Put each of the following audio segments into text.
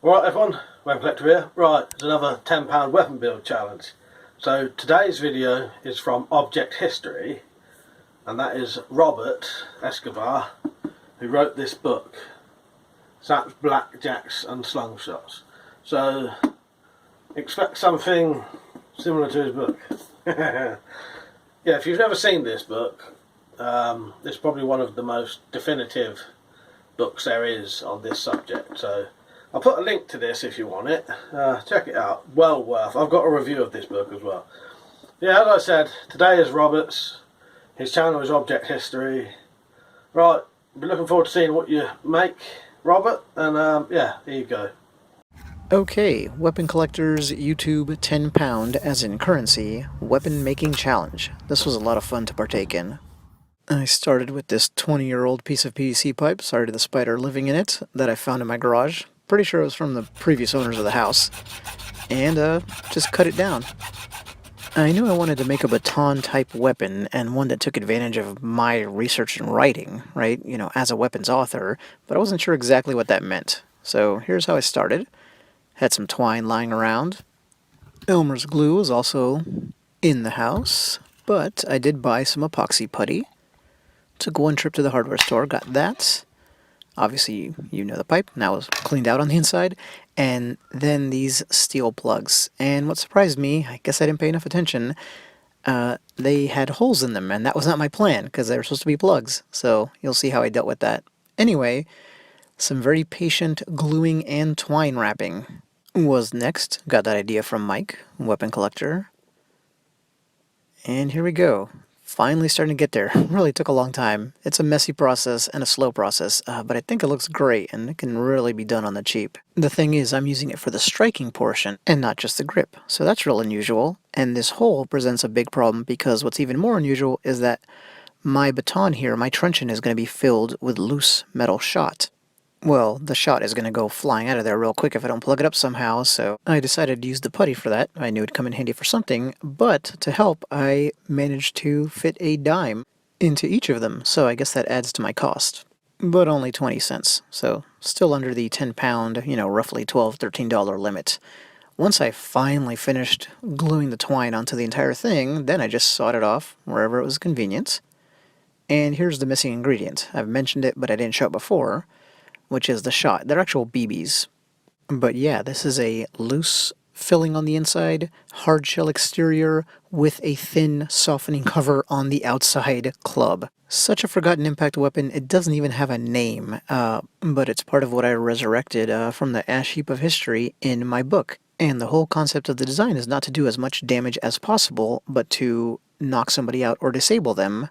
Alright everyone, WeaponCollector here. Right, it's another £10 weapon build challenge. So today's video is from Object History, and that is Robert Escobar, who wrote this book, Saps, Blackjacks and Slingshots. So expect something similar to his book. Yeah, if you've never seen this book, it's probably one of the most definitive books there is on this subject. So I'll put a link to this if you want it. Check it out. Well worth. I've got a review of this book as well. Yeah, as I said, today is Robert's. His channel is Object History. Right, be looking forward to seeing what you make, Robert. And yeah, here you go. Okay, Weapon Collector's YouTube £10, as in currency, weapon making challenge. This was a lot of fun to partake in. I started with this 20-year-old piece of PVC pipe, sorry to the spider living in it, that I found in my garage. Pretty sure it was from the previous owners of the house. And just cut it down. I knew I wanted to make a baton-type weapon, and one that took advantage of my research and writing, right, you know, as a weapons author, but I wasn't sure exactly what that meant. So here's how I started. Had some twine lying around. Elmer's glue was also in the house, but I did buy some epoxy putty. Took one trip to the hardware store, got that. Obviously, you know the pipe, now it's cleaned out on the inside. And then these steel plugs. And what surprised me, I guess I didn't pay enough attention, they had holes in them, and that was not my plan, because they were supposed to be plugs. So you'll see how I dealt with that. Anyway, some very patient gluing and twine wrapping was next. Got that idea from Mike, Weapon Collector. And here we go. Finally starting to get there. Really took a long time. It's a messy process and a slow process, but I think it looks great and it can really be done on the cheap. The thing is, I'm using it for the striking portion and not just the grip, so that's real unusual. And this hole presents a big problem because what's even more unusual is that my baton here, my truncheon, is going to be filled with loose metal shot. Well, the shot is going to go flying out of there real quick if I don't plug it up somehow, so I decided to use the putty for that. I knew it'd come in handy for something, but to help, I managed to fit a dime into each of them, so I guess that adds to my cost. But only 20 cents, so still under the £10, you know, roughly $12, $13 limit. Once I finally finished gluing the twine onto the entire thing, then I just sawed it off wherever it was convenient. And here's the missing ingredient. I've mentioned it, but I didn't show it before, which is the shot. They're actual BBs. But yeah, this is a loose filling on the inside, hard shell exterior, with a thin softening cover on the outside club. Such a forgotten impact weapon, it doesn't even have a name, but it's part of what I resurrected from the ash heap of history in my book. And the whole concept of the design is not to do as much damage as possible, but to knock somebody out or disable them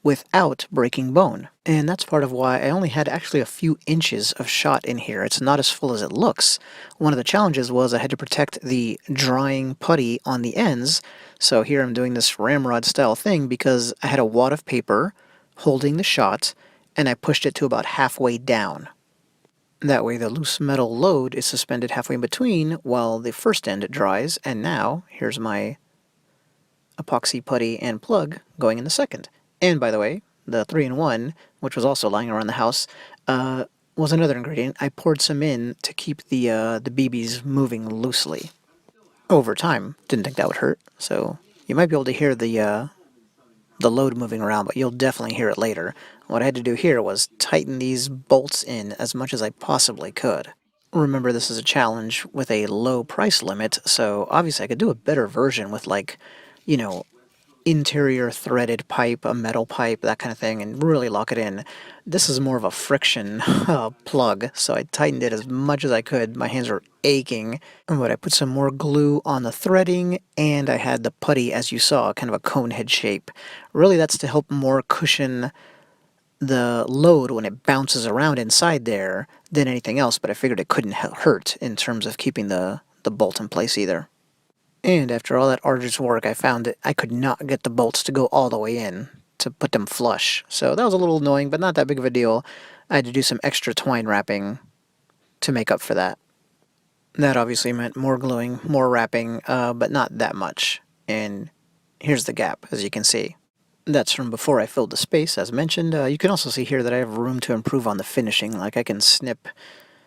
without breaking bone. And that's part of why I only had actually a few inches of shot in here. It's not as full as it looks. One of the challenges was I had to protect the drying putty on the ends, so here I'm doing this ramrod style thing because I had a wad of paper holding the shot, and I pushed it to about halfway down. That way the loose metal load is suspended halfway in between while the first end dries, and now here's my epoxy putty and plug going in the second. And by the way, the 3-in-1, which was also lying around the house, was another ingredient. I poured some in to keep the BBs moving loosely. Over time, didn't think that would hurt, so you might be able to hear the load moving around, but you'll definitely hear it later. What I had to do here was tighten these bolts in as much as I possibly could. Remember, this is a challenge with a low price limit, so obviously I could do a better version with, like, you know, interior threaded pipe, a metal pipe, that kind of thing, and really lock it in. This is more of a friction plug, so I tightened it as much as I could. My hands were aching, but I put some more glue on the threading, and I had the putty, as you saw, kind of a cone head shape. Really, that's to help more cushion the load when it bounces around inside there than anything else, but I figured it couldn't hurt in terms of keeping the bolt in place either. And after all that arduous work, I found that I could not get the bolts to go all the way in to put them flush. So that was a little annoying, but not that big of a deal. I had to do some extra twine wrapping to make up for that. That obviously meant more gluing, more wrapping, but not that much. And here's the gap, as you can see. That's from before I filled the space, as mentioned. You can also see here that I have room to improve on the finishing. Like, I can snip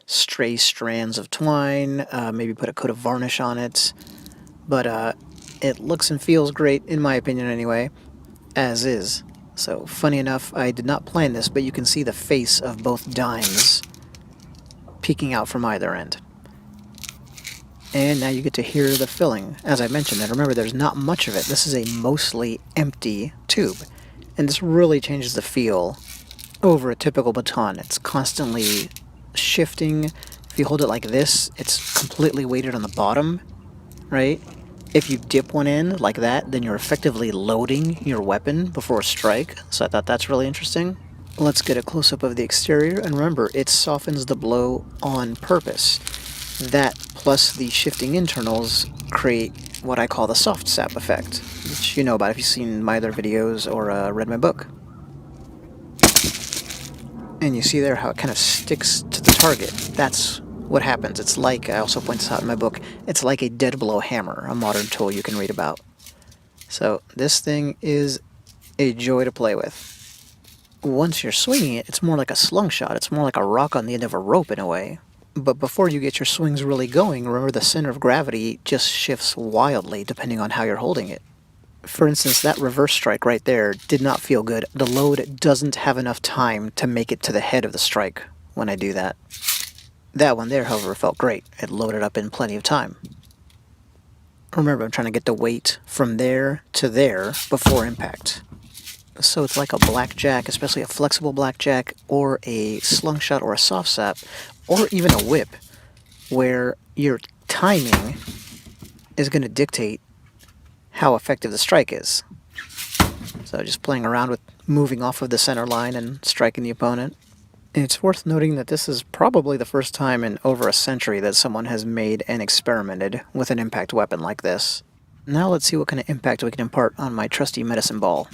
stray strands of twine, maybe put a coat of varnish on it. But it looks and feels great, in my opinion anyway, as is. So, funny enough, I did not plan this, but you can see the face of both dimes peeking out from either end. And now you get to hear the filling, as I mentioned. And remember, there's not much of it. This is a mostly empty tube. And this really changes the feel over a typical baton. It's constantly shifting. If you hold it like this, it's completely weighted on the bottom, right? If you dip one in like that, then you're effectively loading your weapon before a strike. So I thought that's really interesting. Let's get a close-up of the exterior, and remember, it softens the blow on purpose. That plus the shifting internals create what I call the soft sap effect, which you know about if you've seen my other videos or read my book. And you see there how it kind of sticks to the target. That's what happens. It's like, I also point this out in my book, it's like a dead blow hammer, a modern tool you can read about. So this thing is a joy to play with. Once you're swinging it, it's more like a slingshot. It's more like a rock on the end of a rope in a way. But before you get your swings really going, remember the center of gravity just shifts wildly depending on how you're holding it. For instance, that reverse strike right there did not feel good. The load doesn't have enough time to make it to the head of the strike when I do that. That one there, however, felt great. It loaded up in plenty of time. Remember, I'm trying to get the weight from there to there before impact. So it's like a blackjack, especially a flexible blackjack, or a slingshot or a soft sap, or even a whip, where your timing is going to dictate how effective the strike is. So just playing around with moving off of the center line and striking the opponent. And it's worth noting that this is probably the first time in over a century that someone has made and experimented with an impact weapon like this. Now let's see what kind of impact we can impart on my trusty medicine ball.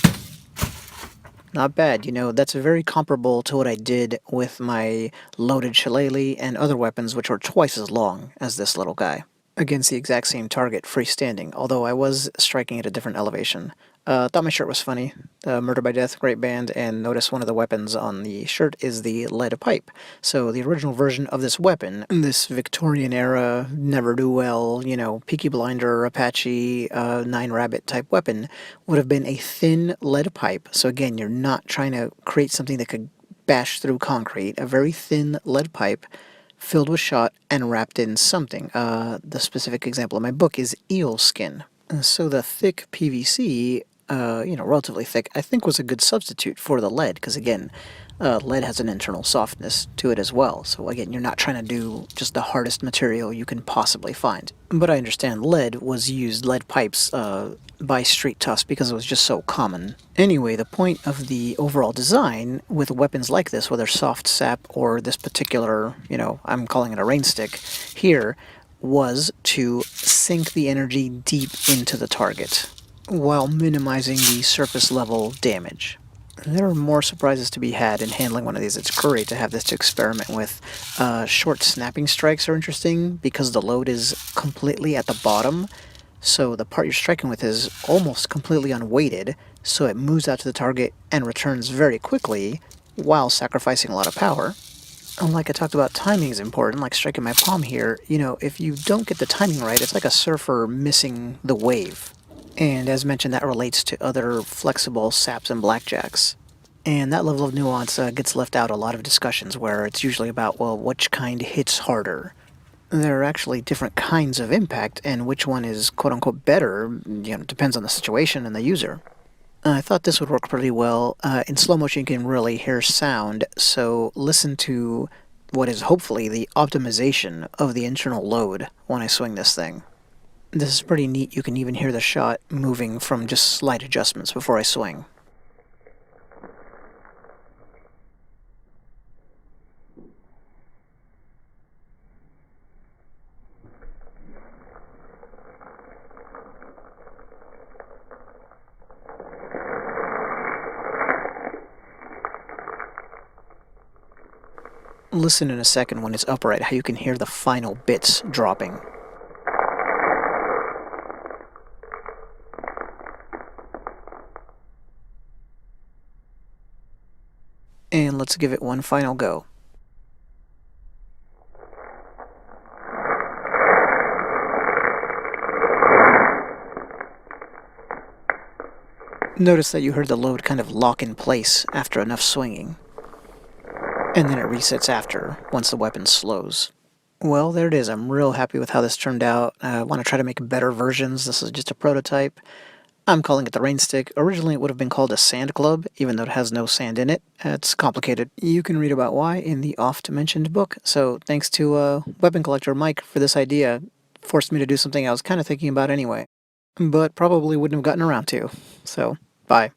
Not bad, you know, that's very comparable to what I did with my loaded shillelagh and other weapons which were twice as long as this little guy. Against the exact same target, freestanding, although I was striking at a different elevation. Thought my shirt was funny. Murder by Death, great band, and notice one of the weapons on the shirt is the lead pipe. So the original version of this weapon, this Victorian era, never-do-well, you know, Peaky Blinder, Apache, Nine Rabbit type weapon, would have been a thin lead pipe. So again, you're not trying to create something that could bash through concrete. A very thin lead pipe filled with shot and wrapped in something. The specific example in my book is eel skin. So the thick PVC, relatively thick, I think was a good substitute for the lead, because again, lead has an internal softness to it as well. So again, you're not trying to do just the hardest material you can possibly find. But I understand lead pipes by street toughs because it was just so common. Anyway, the point of the overall design with weapons like this, whether soft sap or this particular, I'm calling it a rain stick here, was to sink the energy deep into the target while minimizing the surface level damage. There are more surprises to be had in handling one of these. It's great to have this to experiment with. Short snapping strikes are interesting because the load is completely at the bottom, so the part you're striking with is almost completely unweighted, so it moves out to the target and returns very quickly while sacrificing a lot of power. Like I talked about, timing is important, like striking my palm here. If you don't get the timing right, it's like a surfer missing the wave. And as mentioned, that relates to other flexible saps and blackjacks. And that level of nuance gets left out a lot of discussions where it's usually about, well, which kind hits harder. There are actually different kinds of impact, and which one is quote-unquote better, depends on the situation and the user. I thought this would work pretty well. In slow motion you can really hear sound, so listen to what is hopefully the optimization of the internal load when I swing this thing. This is pretty neat. You can even hear the shot moving from just slight adjustments before I swing. Listen in a second when it's upright, how you can hear the final bits dropping. And let's give it one final go. Notice that you heard the load kind of lock in place after enough swinging, and then it resets after, once the weapon slows. Well, there it is. I'm real happy with how this turned out. I want to try to make better versions. This is just a prototype. I'm calling it the rain stick. Originally it would have been called a sand club, even though it has no sand in it. It's complicated. You can read about why in the oft-mentioned book. So thanks to Weapon Collector Mike for this idea. Forced me to do something I was kind of thinking about anyway, but probably wouldn't have gotten around to. So, bye.